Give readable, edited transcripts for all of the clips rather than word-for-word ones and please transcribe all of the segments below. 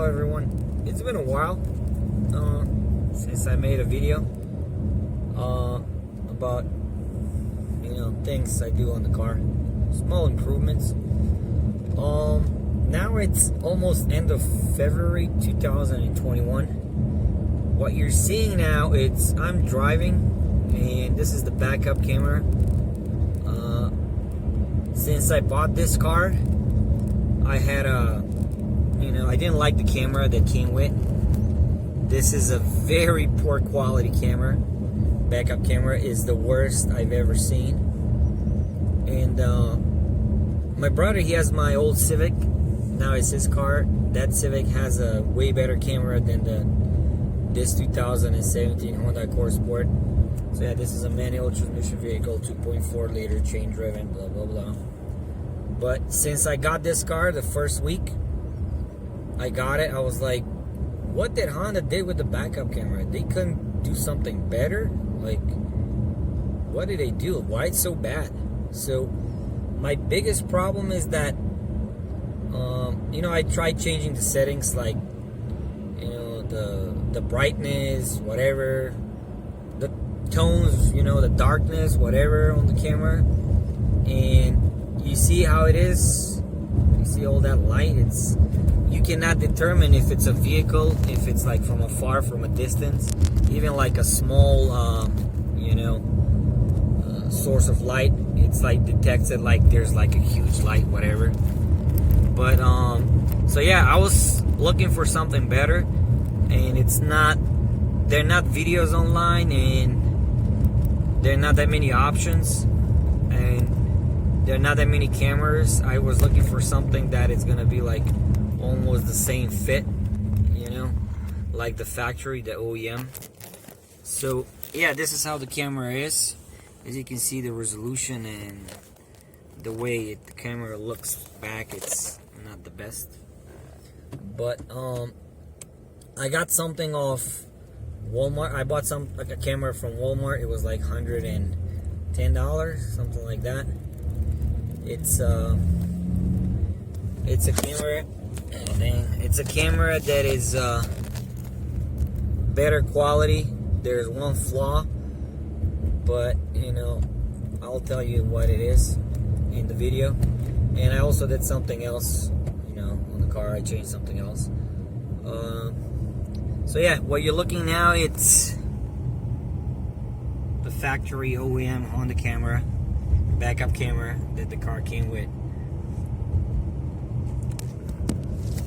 Hello everyone. It's been a while since I made a video about things I do on the car, small improvements. Now it's almost end of February 2021. What you're seeing now, I'm driving, and this is the backup camera. Since I bought this car, I had I didn't like the camera that came with. This is a very poor quality camera. Backup camera is the worst I've ever seen. And my brother, he has my old Civic. Now it's his car. That Civic has a way better camera than this 2017 Honda Accord Sport. So yeah, this is a manual transmission vehicle, 2.4 liter, chain driven, blah blah blah. But since I got this car the first week I got it, I was like, what did Honda did with the backup camera? They couldn't do something better? Like, what did they do? Why it's so bad? So my biggest problem is that I tried changing the settings, like the brightness, whatever, the tones, the darkness, whatever on the camera, and you see how it is. You see all that light. You cannot determine if it's a vehicle, if it's like from afar, from a distance, even like a small source of light. It's like detects it like there's like a huge light, whatever. But so yeah, I was looking for something better, and there are not videos online, and there are not that many options, and there are not that many cameras. I was looking for something that is gonna be like almost the same fit, like the factory, the OEM. So yeah, this is how the camera is. As you can see, the resolution and the way the camera looks back, it's not the best. But I got something off Walmart. I bought a camera from Walmart. It was like $110, something like that. It's a camera. Oh, dang. It's a camera that is better quality. There's one flaw, but I'll tell you what it is in the video. And I also did something else, on the car. I changed something else. So yeah, what you're looking now, it's the factory OEM Honda camera, backup camera that the car came with.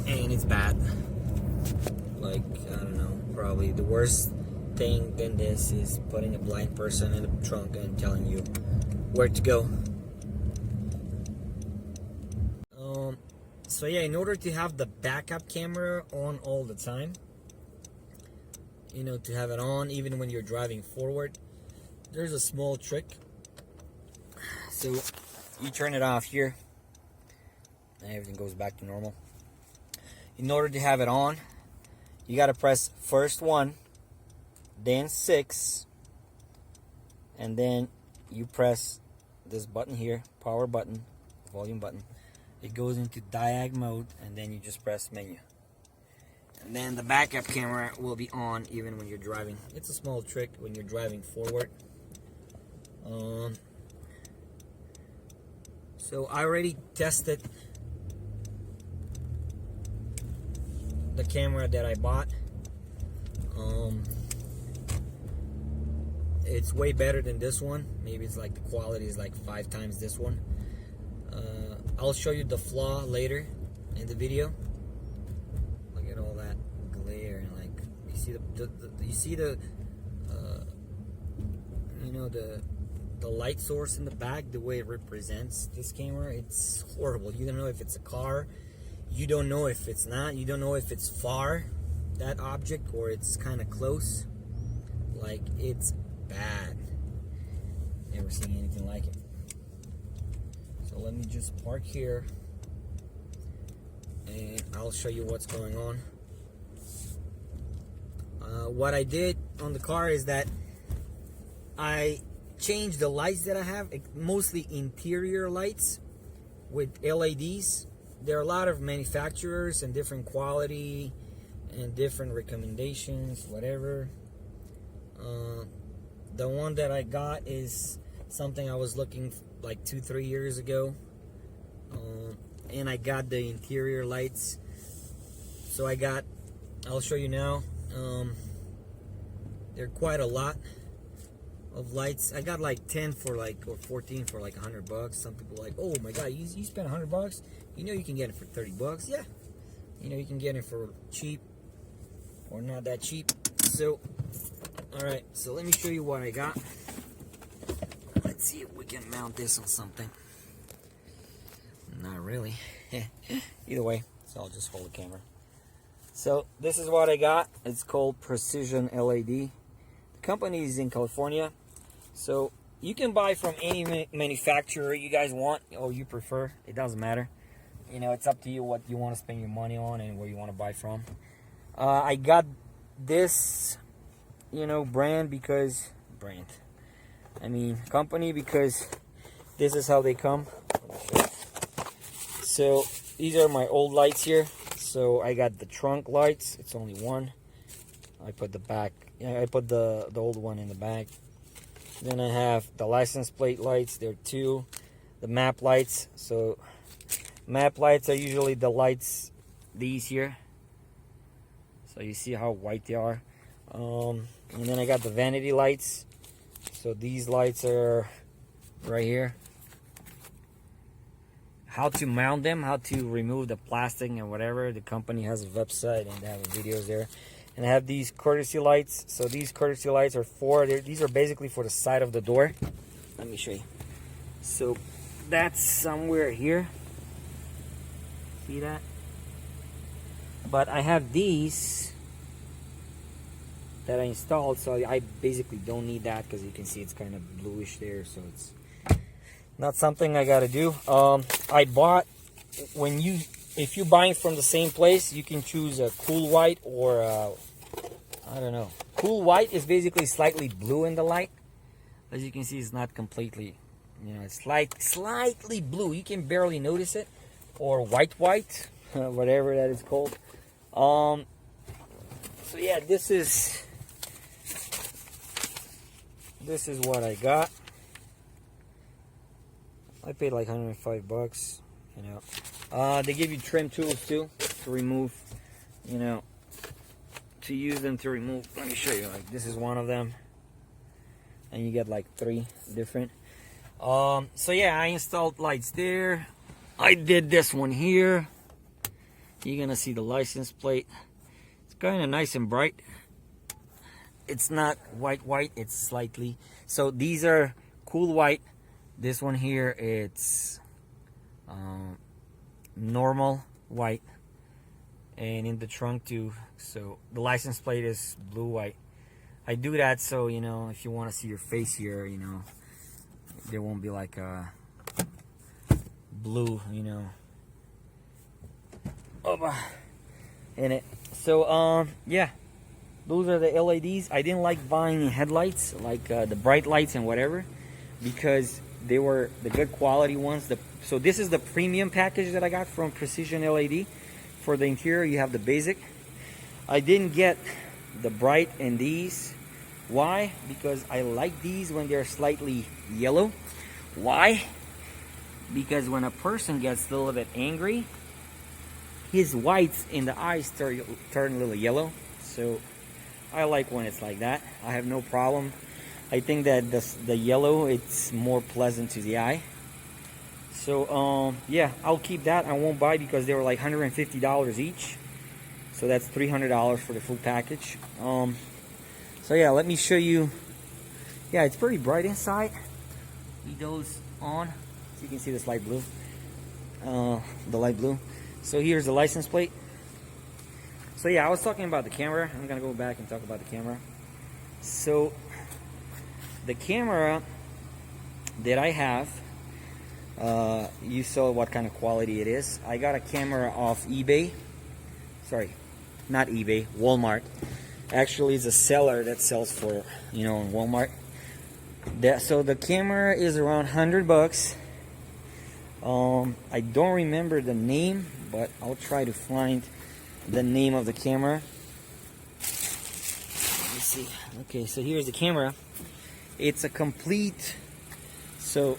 And it's bad. Like, I don't know, probably the worst thing than this is putting a blind person in the trunk and telling you where to go. So yeah, in order to have the backup camera on all the time, to have it on even when you're driving forward, there's a small trick. So you turn it off here and everything goes back to normal. In order to have it on, you got to press first 1, then 6, and then you press this button here, power button, volume button. It goes into diag mode, and then you just press menu. And then the backup camera will be on even when you're driving. It's a small trick when you're driving forward. So I already tested the camera that I bought. It's way better than this one. Maybe it's like the quality is like 5 times this one. I'll show you the flaw later in the video. Look at all that glare, and like you see the light source in the back, the way it represents this camera. It's horrible. You don't know if it's a car. You don't know if it's not. You don't know if it's far, that object, or it's kind of close. Like, it's bad. Never seen anything like it. So let me just park here and I'll show you what's going on. What I did on the car is that I changed the lights that I have, mostly interior lights with LEDs. There are a lot of manufacturers and different quality and different recommendations, whatever. The one that I got is something I was looking like 2-3 years ago, and I got the interior lights. So I'll show you now. They're quite a lot of lights. I got like 10 for like, or 14 for like $100. Some people are like, oh my god, you spent $100? You know you can get it for $30. Yeah, you know you can get it for cheap or not that cheap. So alright, so let me show you what I got. Let's see if we can mount this on something. Not really. Either way, so I'll just hold the camera. So this is what I got. It's called Precision LED. The company is in California. So you can buy from any manufacturer you guys want or you prefer. It doesn't matter. You know, it's up to you what you want to spend your money on and where you want to buy from. I got this, you know, company, because this is how they come. So these are my old lights here. So I got the trunk lights. It's only one. I put the old one in the back. Then I have the license plate lights. There are two. The map lights. So map lights are usually the lights, these here. So you see how white they are. And then I got the vanity lights. So these lights are right here. How to mount them, how to remove the plastic and whatever. The company has a website and they have videos there. And I have these courtesy lights. So these courtesy lights are these are basically for the side of the door. Let me show you. So that's somewhere here. See that? But I have these that I installed, so I basically don't need that, because you can see it's kind of bluish there, so it's not something I gotta do. I bought, if you're buying from the same place, you can choose a cool white or I don't know. Cool white is basically slightly blue in the light. As you can see, it's not completely, you know, it's slightly blue. You can barely notice it. Or white, whatever that is called. So yeah, this is what I got. I paid like $105, you know. They give you trim tools too to remove, you know, to use them to remove. Let me show you. Like, this is one of them, and you get like 3 different. So yeah, I installed lights there. I did this one here. You're gonna see the license plate. It's kind of nice and bright. It's not white, it's slightly. So these are cool white. This one here, it's normal white. And in the trunk too. So the license plate is blue white. I do that so, you know, if you want to see your face here, you know, there won't be like a blue, you know, in it. So yeah, those are the LEDs. I didn't like buying headlights, like the bright lights and whatever, because they were the good quality ones. So this is the premium package that I got from Precision LED. For the interior, you have the basic. I didn't get the bright and these. Why? Because I like these when they're slightly yellow. Why? Because when a person gets a little bit angry, his whites in the eyes turn a little yellow. So I like when it's like that. I have no problem. I think that the yellow, it's more pleasant to the eye. So yeah, I'll keep that. I won't buy, because they were like $150 each. So that's $300 for the full package. So yeah, let me show you. Yeah, it's pretty bright inside. Leave those on so you can see this light blue. The light blue. So here's the license plate. So yeah, I was talking about the camera. I'm gonna go back and talk about the camera. So the camera that I have, you saw what kind of quality it is. I got a camera off eBay. Sorry, not eBay, Walmart. Actually, it's a seller that sells for, you know, on Walmart. So the camera is around $100. I don't remember the name, but I'll try to find the name of the camera. see. Okay, so here's the camera. It's a complete, so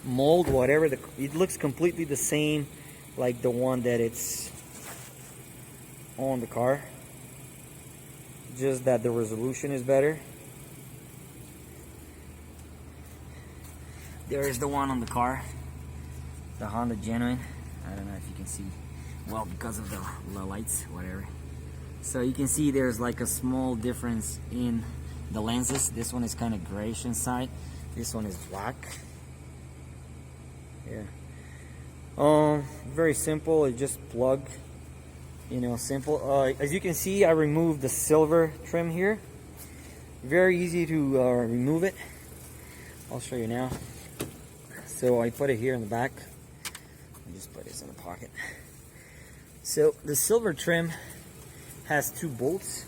mold, whatever, it looks completely the same like the one that it's on the car, just that the resolution is better. There's the one on the car, the Honda Genuine. I don't know if you can see, well, because of the lights, whatever. So you can see there's like a small difference in the lenses. This one is kind of grayish inside, this one is black. Yeah. Very simple. It just plug, you know, simple. As you can see, I removed the silver trim here. Very easy to remove it. I'll show you now. So I put it here in the back. I just put this in the pocket. So the silver trim has 2 bolts,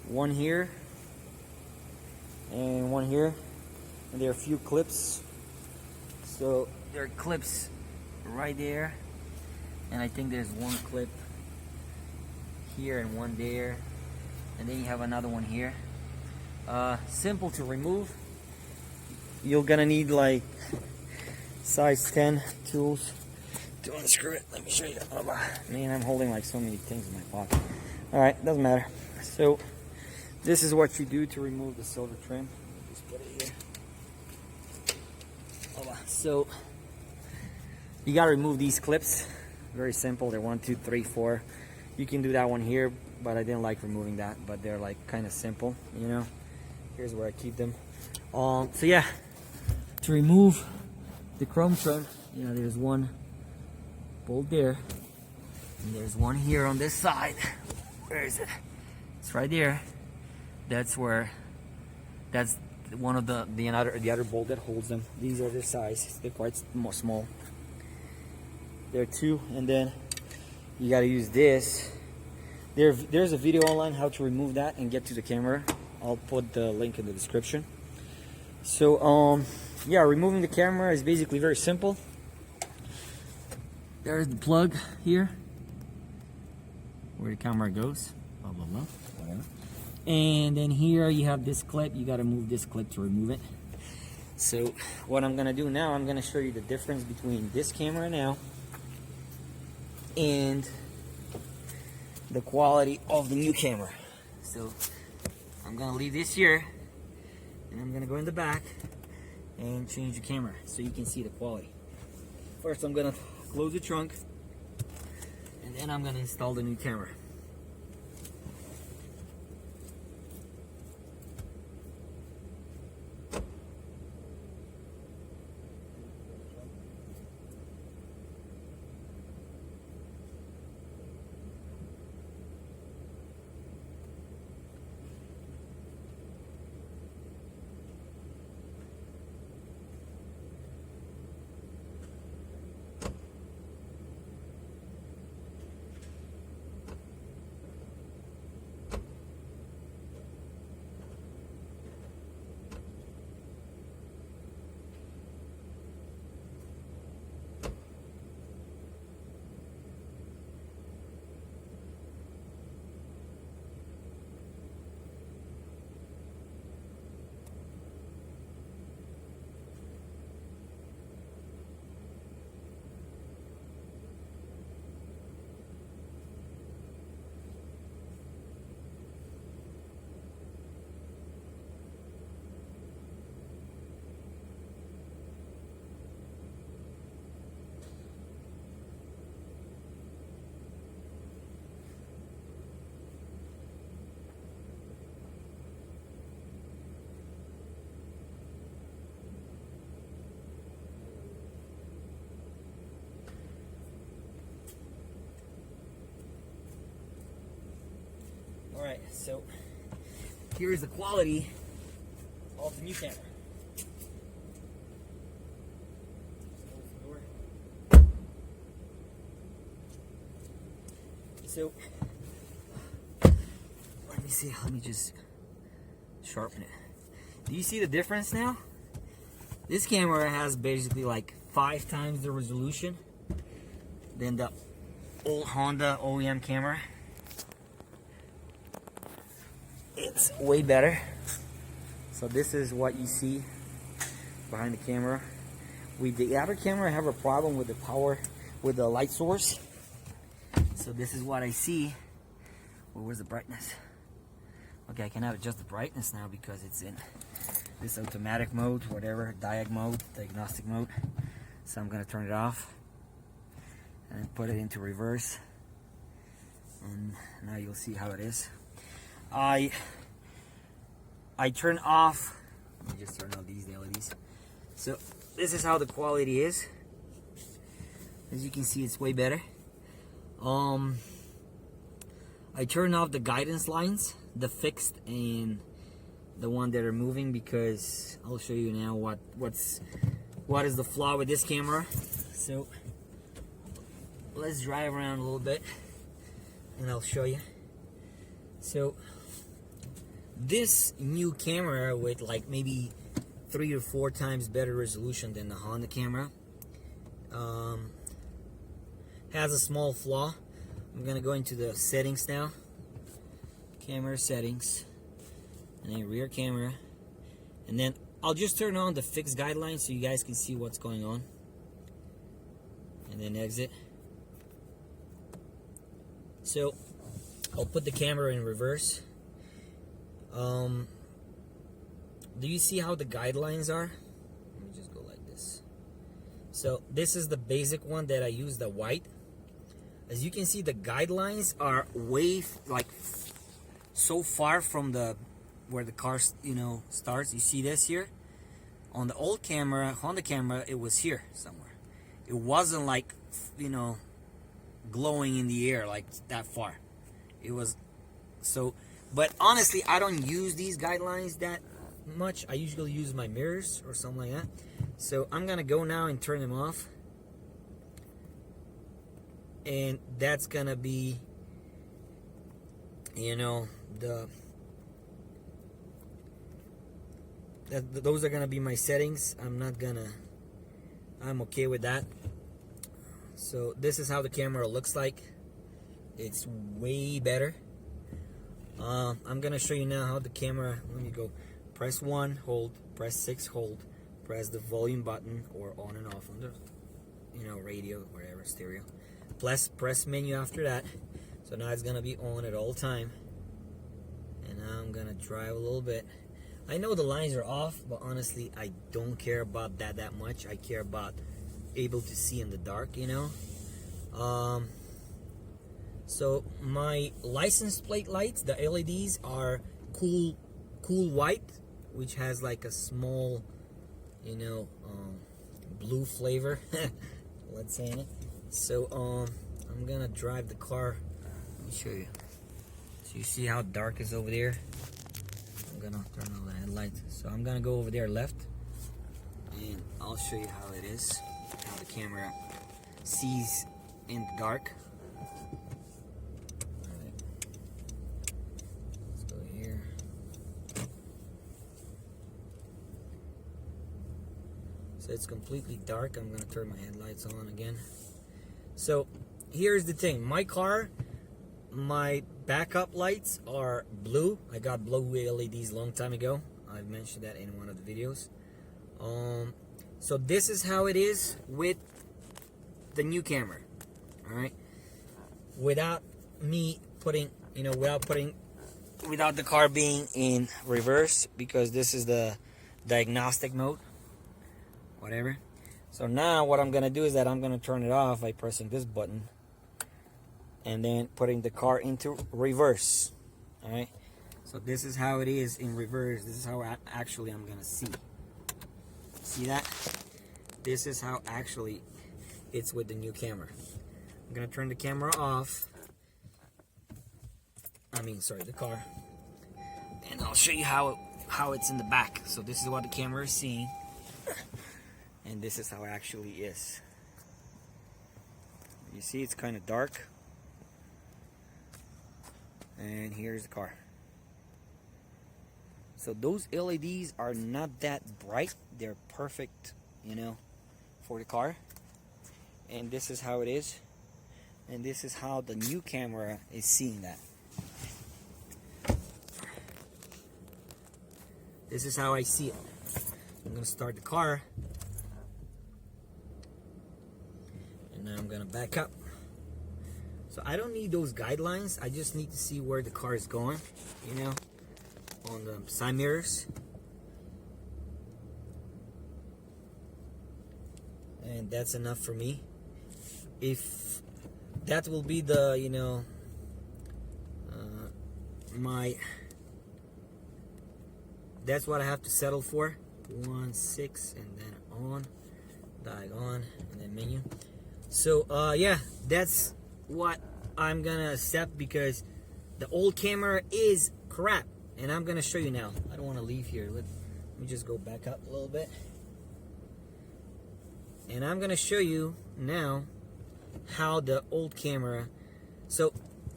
one here and one here, and there are a few clips. So there are clips right there, and I think there's one clip here and one there, and then you have another one here. Simple to remove. You're gonna need like size 10 tools to unscrew it. Let me show you. Oh, man, I'm holding like so many things in my pocket. Alright, doesn't matter. So this is what you do to remove the silver trim. Just put it here. Oh, so you gotta remove these clips. Very simple. They're 1, 2, 3, 4. You can do that one here, but I didn't like removing that, but they're like kind of simple, you know. Here's where I keep them. So yeah, to remove the chrome trim, you know, there's one bolt there, and there's one here on this side. Where is it? It's right there. That's where, that's one of the other bolt that holds them. These are this size. They're quite more small. There are 2, and then you got to use this. There's a video online how to remove that and get to the camera. I'll put the link in the description. So yeah, removing the camera is basically very simple. There's the plug here where the camera goes, blah blah blah, whatever. And then here you have this clip. You got to move this clip to remove it. So what I'm gonna do now, I'm gonna show you the difference between this camera now and the quality of the new camera. So I'm gonna leave this here, and I'm gonna go in the back and change the camera so you can see the quality. First, I'm gonna close the trunk, and then I'm gonna install the new camera. Alright, so here's the quality of the new camera. So, let me see, let me just sharpen it. Do you see the difference now? This camera has basically like 5 times the resolution than the old Honda OEM camera. it's way better. So this is what you see behind the camera. With the other camera, I have a problem with the power, with the light source. So this is what I see. Well, where's the brightness? Okay, I cannot adjust the brightness now because it's in this automatic mode, whatever, diagnostic mode. So I'm gonna turn it off and put it into reverse. And now you'll see how it is. I turn off, let me just turn off these LEDs. So this is how the quality is. As you can see, it's way better. I turn off the guidance lines, the fixed and the one that are moving, because I'll show you now what is the flaw with this camera. So let's drive around a little bit and I'll show you. So this new camera with like maybe 3 or 4 times better resolution than the Honda camera has a small flaw. I'm gonna go into the settings now, camera settings, and then rear camera, and then I'll just turn on the fixed guidelines so you guys can see what's going on, and then exit. So I'll put the camera in reverse. Do you see how the guidelines are? Let me just go like this. So this is the basic one that I use, the white. As you can see, the guidelines are way so far from the where the car starts. You see this here? On the old camera, Honda camera, it was here somewhere. It wasn't like, glowing in the air like that far. It was so, but honestly, I don't use these guidelines that much. I usually use my mirrors or something like that. So I'm gonna go now and turn them off. And that's gonna be, those are gonna be my settings. I'm okay with that. So this is how the camera looks like. It's way better. I'm gonna show you now how the camera, let me go, press 1, hold, press 6, hold, press the volume button or on and off on the, radio, whatever, stereo. Press menu after that. So now it's gonna be on at all time. And now I'm gonna drive a little bit. I know the lines are off, but honestly, I don't care about that much. I care about able to see in the dark, So my license plate lights, the LEDs are cool white, which has like a small, blue flavor. Let's say in it. So I'm gonna drive the car. Let me show you. So you see how dark is over there? I'm gonna turn on the headlights. So I'm gonna go over there left, and I'll show you how it is, how the camera sees in the dark. Alright. Let's go here. So it's completely dark. I'm gonna turn my headlights on again. So here's the thing, my car, my backup lights are blue. I got blue LEDs long time ago. I've mentioned that in one of the videos. So this is how it is with the new camera. Alright, without me putting, without the car being in reverse, because this is the diagnostic mode, whatever. So now what I'm gonna do is that I'm gonna turn it off by pressing this button and then putting the car into reverse. Alright, so this is how it is in reverse. This is how actually I'm gonna see that? This is how actually it's with the new camera. I'm gonna turn the camera off, the car, and I'll show you how it's in the back. So this is what the camera is seeing. And this is how it actually is. You see, it's kind of dark. And here's the car. So those LEDs are not that bright. They're perfect, for the car. And this is how it is. And this is how the new camera is seeing that. This is how I see it. I'm gonna start the car, and now I'm gonna back up. So I don't need those guidelines. I just need to see where the car is going, you know, on the side mirrors. And that's enough for me. If that will be the, you know, that's what I have to settle for. 1, 6, and then on, diag on, and then menu. So yeah, that's what I'm gonna accept, because the old camera is crap, and I'm gonna show you now. I don't want to leave here. Let me just go back up a little bit, and I'm gonna show you now how the old camera. So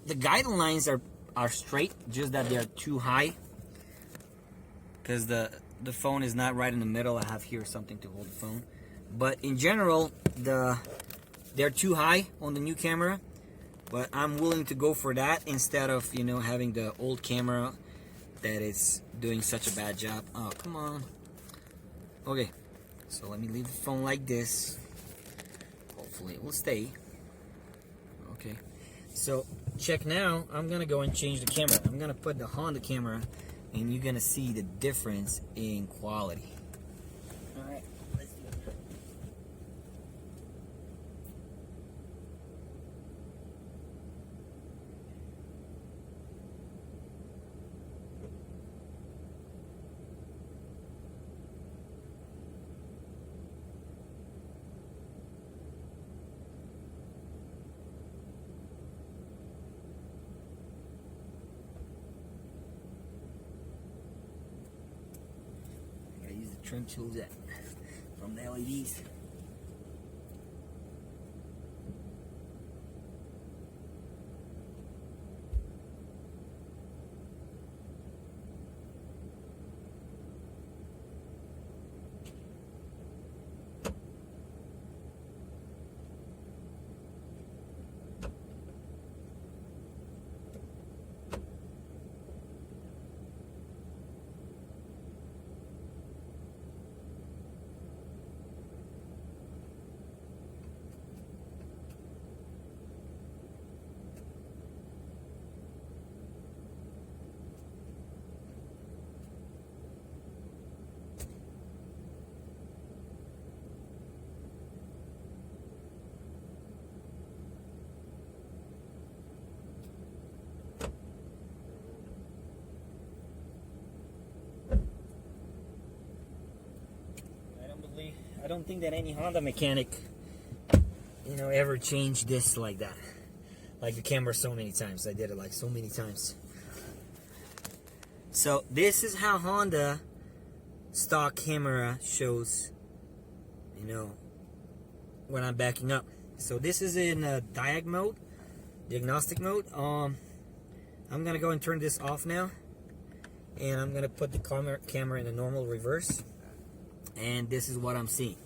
the guidelines are straight, just that they're too high, because the phone is not right in the middle. I have here something to hold the phone, but in general they're too high on the new camera. But I'm willing to go for that instead of, you know, having the old camera that is doing such a bad job. Oh, come on. Okay, so let me leave the phone like this. Hopefully it will stay. Okay, so check now. I'm gonna go and change the camera. I'm gonna put the Honda camera, and you're gonna see the difference in quality. All right, let's do it. Trim tools from the LEDs. I don't think that any Honda mechanic, you know, ever changed this like that. Like the camera so many times. I did it like so many times. So this is how Honda stock camera shows, you know, when I'm backing up. So this is in diagnostic mode. I'm gonna go and turn this off now, and I'm gonna put the camera in a normal reverse. And this is what I'm seeing.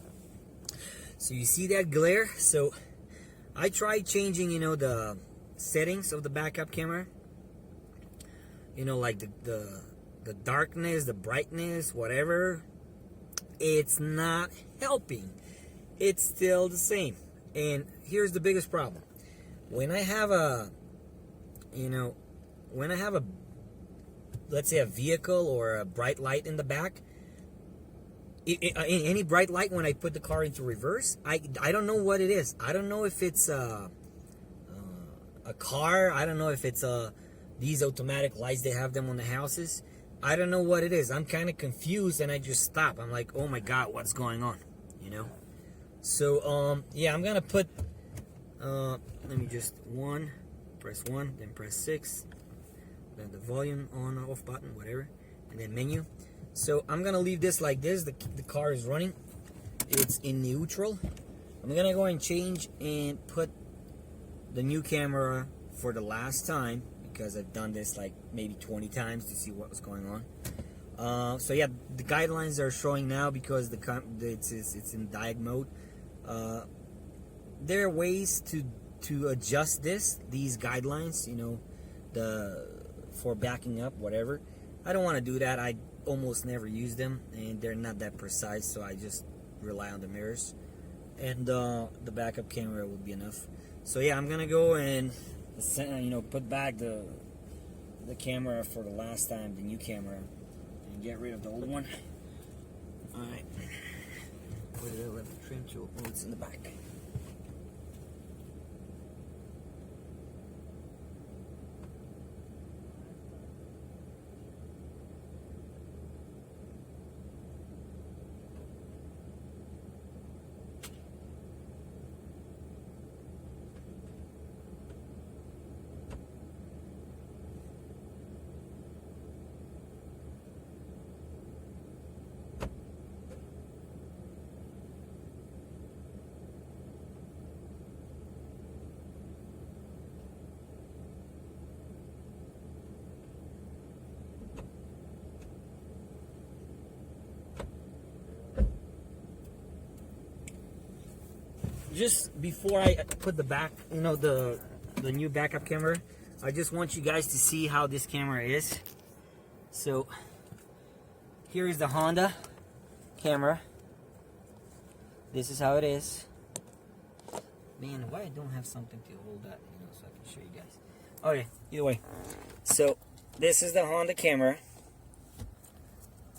So you see that glare? So I tried changing, you know, the settings of the backup camera. You know, like the darkness, the brightness, whatever. It's not helping. It's still the same. And here's the biggest problem. When I have a, you know, let's say a vehicle or a bright light in the back, any bright light, when I put the car into reverse, I don't know what it is. I don't know if it's a car. I don't know if it's these automatic lights, they have them on the houses. I don't know what it is. I'm kind of confused, and I just stop. I'm like, oh my God, what's going on? You know? So, yeah, I'm gonna put, let me just press 1, then press 6, then the volume on or off button, whatever, and then menu. So I'm gonna leave this like this. The car is running. It's in neutral. I'm gonna go and change and put the new camera for the last time, because I've done this like maybe 20 times to see what was going on. So yeah, the guidelines are showing now because it's in diag mode. There are ways to adjust these guidelines, you know, for backing up, whatever. I don't want to do that. almost never use them, and they're not that precise, so I just rely on the mirrors, and the backup camera will be enough. So yeah, I'm gonna go and put back the camera for the last time, the new camera, and get rid of the old one. All right, where did I let the trim tool? Oh, it's in the back. Just before I put the back, the new backup camera, I just want you guys to see how this camera is. So here is the Honda camera. This is how it is. Man, why I don't have something to hold that, so I can show you guys. Okay, either way. So this is the Honda camera.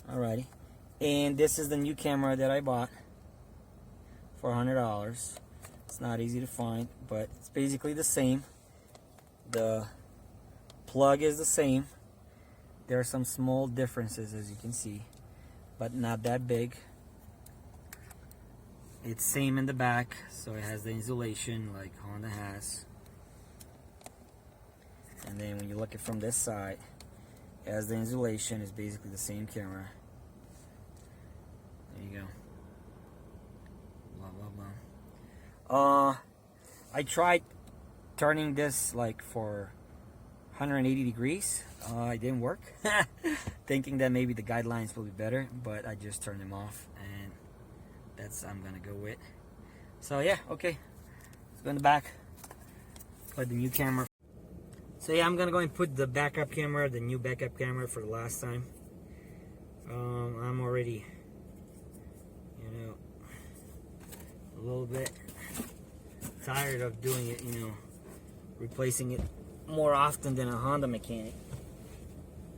Alrighty, and this is the new camera that I bought for $100. It's not easy to find, but it's basically the same. The plug is the same. There are some small differences, as you can see, but not that big. It's same in the back, so it has the insulation like Honda has. And then when you look at it from this side, it has the insulation. It's basically the same camera. There you go. Blah blah blah. I tried turning this like for 180 degrees. It didn't work. Thinking that maybe the guidelines will be better, but I just turned them off, and that's I'm gonna go with. So yeah, okay. Let's go in the back. Put the new camera. So yeah, I'm gonna go and put the backup camera, the new backup camera, for the last time. I'm already, a little bit tired of doing it, replacing it more often than a Honda mechanic.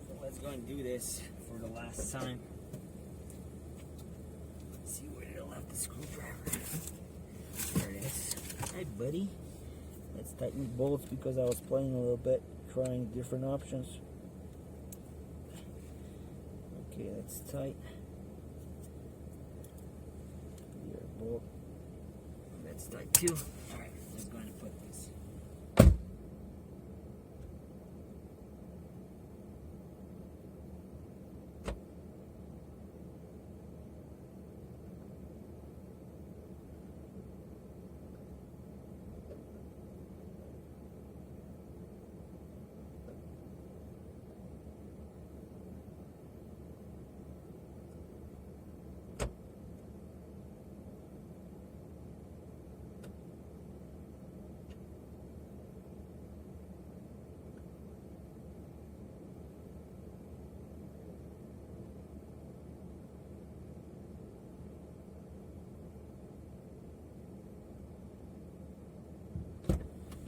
So let's go and do this for the last time. Let's see where I left the screwdriver. There it is. Hi, buddy. Let's tighten the bolts because I was playing a little bit, trying different options. Okay, that's tight. Here, bolt. That's tight too. Alright, let's go ahead and put this.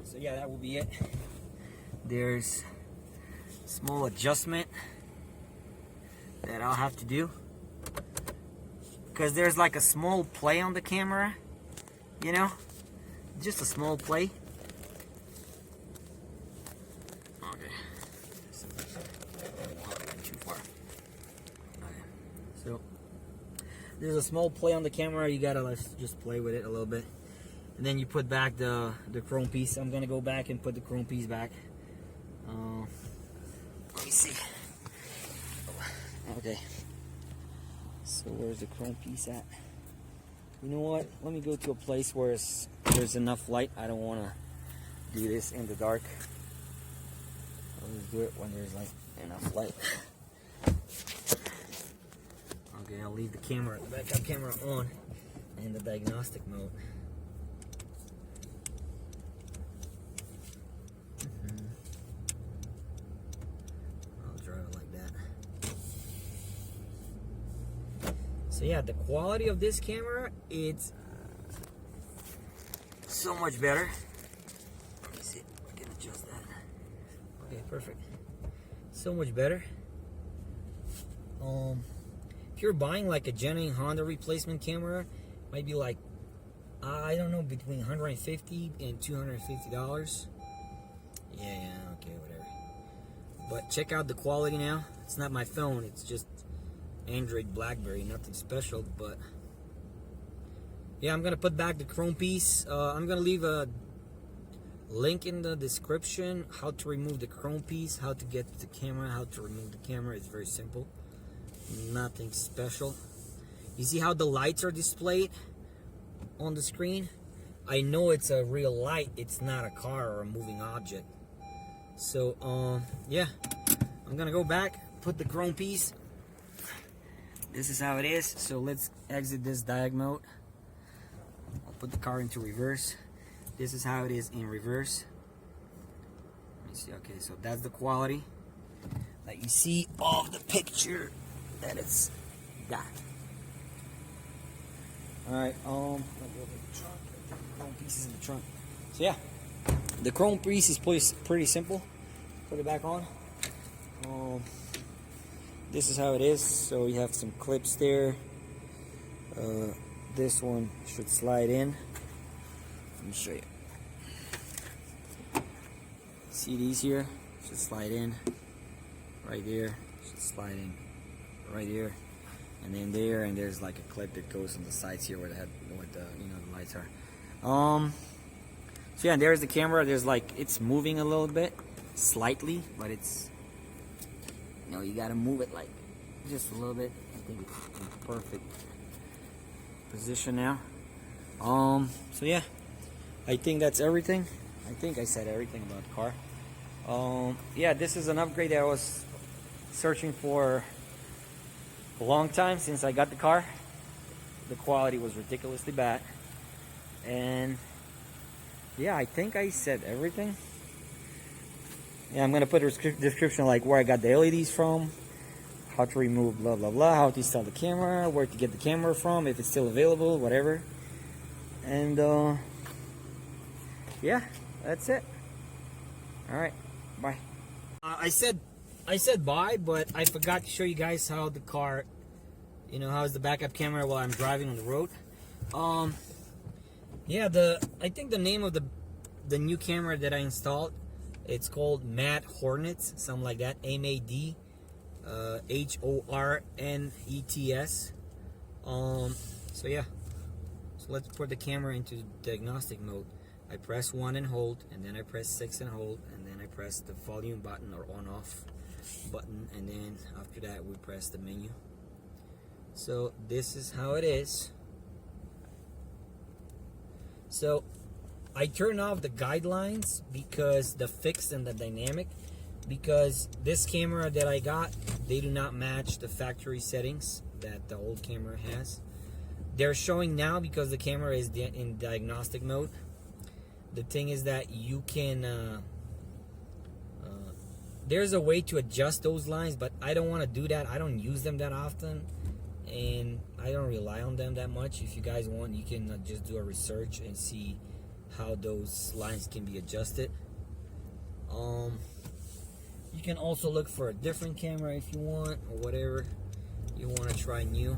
So yeah, that will be it. There's a small adjustment that I'll have to do, because there's like a small play on the camera, just a small play. Okay. Too far. Okay. So there's a small play on the camera. You gotta just play with it a little bit. And then you put back the chrome piece. I'm gonna go back and put the chrome piece back. Let me see. Okay. So where's the chrome piece at? You know what? Let me go to a place where there's enough light. I don't want to do this in the dark. I'll just do it when there's like enough light. Okay, I'll leave the camera, the backup camera on in the diagnostic mode. So yeah, the quality of this camera, it's so much better. Let me see if I can adjust that. Okay, perfect. So much better. If you're buying like a genuine Honda replacement camera, might be like, I don't know, between $150 and $250. Yeah, okay, whatever. But check out the quality now. It's not my phone, it's just Android BlackBerry, nothing special. But yeah, I'm gonna put back the chrome piece. I'm gonna leave a link in the description how to remove the chrome piece, how to get the camera, how to remove the camera. It's very simple, nothing special. You see how the lights are displayed on the screen? I know it's a real light, it's not a car or a moving object. So yeah, I'm gonna go back, put the chrome piece. This is how it is. So let's exit this diag mode. I'll put the car into reverse. This is how it is in reverse. Let me see. Okay, so that's the quality that you see of the picture that it's got. Alright, let me open the trunk. Chrome pieces in the trunk. So yeah, the chrome piece is pretty simple. Put it back on. This is how it is. So you have some clips there. This one should slide in. Let me show you. See these here? Should slide in. Right there. Should slide in. Right here. And then there, and there's like a clip that goes on the sides here where the the lights are. So yeah, there's the camera. There's like, it's moving a little bit, slightly, but it's, you gotta move it like just a little bit. I think it's in perfect position now. So yeah, I think that's everything. I think I said everything about the car. Yeah, this is an upgrade that I was searching for a long time since I got the car. The quality was ridiculously bad, and yeah, I think I said everything. Yeah, I'm gonna put a description like where I got the LEDs from, how to remove blah blah blah, how to install the camera, where to get the camera from, if it's still available, whatever. And yeah, that's it. All right, bye. I said bye, but I forgot to show you guys how the car, how is the backup camera while I'm driving on the road. Yeah, I think the name of the new camera that I installed, it's called Mad Hornets, something like that. MAD HORNETS. So yeah, so let's put the camera into diagnostic mode. I press 1 and hold, and then I press 6 and hold, and then I press the volume button or on off button, and then after that we press the menu. So this is how it is. So I turn off the guidelines, because the fixed and the dynamic, because this camera that I got, they do not match the factory settings that the old camera has. They're showing now because the camera is in diagnostic mode. The thing is that you can there's a way to adjust those lines, but I don't want to do that. I don't use them that often, and I don't rely on them that much. If you guys want, you can just do a research and see how those lines can be adjusted. You can also look for a different camera if you want, or whatever you want to try new.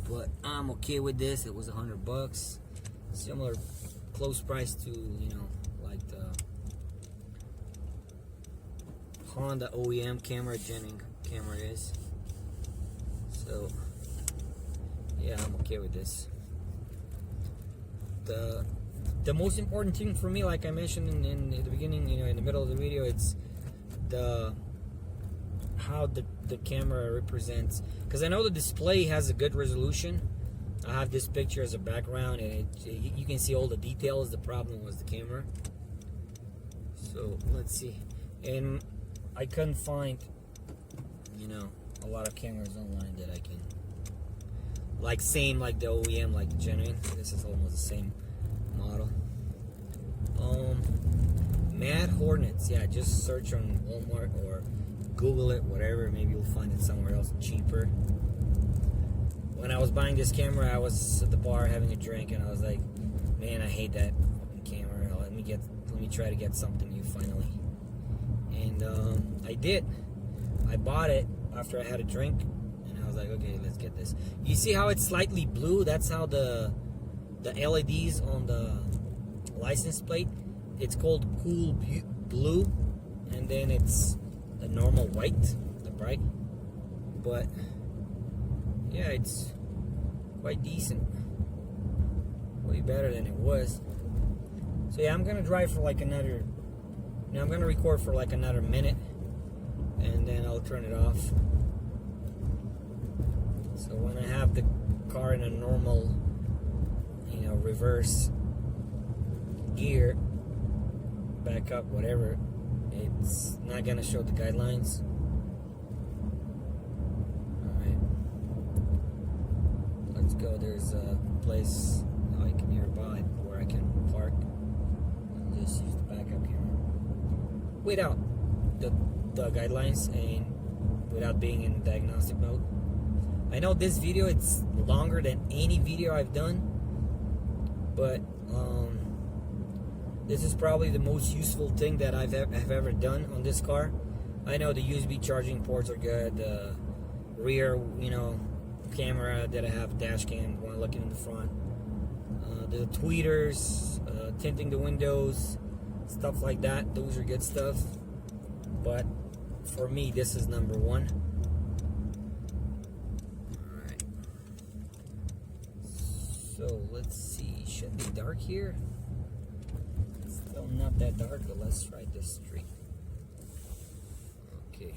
But I'm okay with this. It was $100, similar, close price to like the Honda OEM camera, genuine camera is. So yeah, I'm okay with this. The most important thing for me, like I mentioned in the beginning, in the middle of the video, it's how the camera represents, because I know the display has a good resolution. I have this picture as a background, and you can see all the details. The problem was the camera. So let's see, and I couldn't find a lot of cameras online that I can same like the OEM, like the genuine. This is almost the same model. Mad Hornets, yeah, just search on Walmart or Google it, whatever. Maybe you'll find it somewhere else cheaper. when I was buying this camera, I was at the bar having a drink, and I was like, man, I hate that camera. Let me try to get something new finally. And I did. I bought it after I had a drink, and I was like, okay, let's get this. You see how it's slightly blue? That's how the LEDs on the license plate, it's called cool blue, and then it's the normal white, the bright. But yeah, it's quite decent, way better than it was. So yeah, I'm gonna drive for like another, I'm gonna record for like another minute, and then I'll turn it off. So when I have the car in a normal, reverse gear, back up, whatever, it's not gonna show the guidelines. Alright, let's go. There's a place like nearby where I can park. I'll just use the backup camera without the guidelines and without being in diagnostic mode. I know this video, it's longer than any video I've done, but this is probably the most useful thing that I've ever done on this car. I know the USB charging ports are good, the rear, camera that I have, dash cam, when looking in the front, the tweeters, tinting the windows, stuff like that. Those are good stuff. But for me, this is number one. Alright. So let's see. Should be dark here. Still not that dark, but let's try this street. Okay.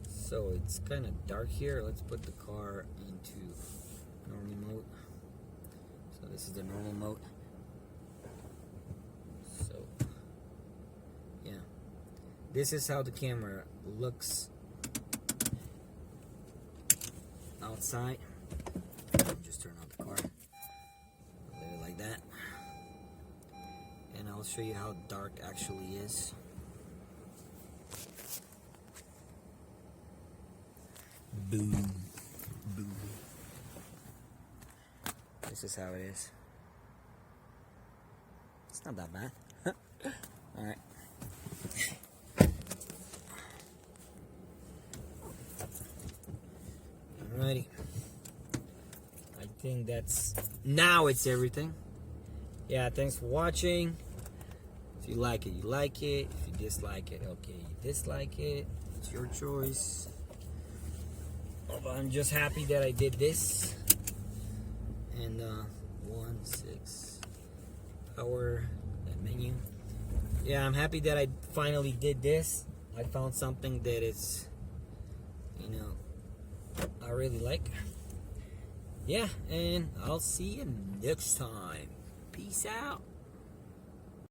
So it's kind of dark here. Let's put the car into normal mode. So this is the normal mode. So yeah, this is how the camera looks outside. Just turn off the car, leave it like that, and I'll show you how dark actually is. Boom, boom. This is how it is. It's not that bad. Alright. Alrighty. I think now it's everything. Yeah, thanks for watching. If you like it, you like it. If you dislike it, okay, you dislike it. It's your choice. I'm just happy that I did this. And 1.6 power, that menu. Yeah, I'm happy that I finally did this. I found something that is, I really like. Yeah, and I'll see you next time. Peace out.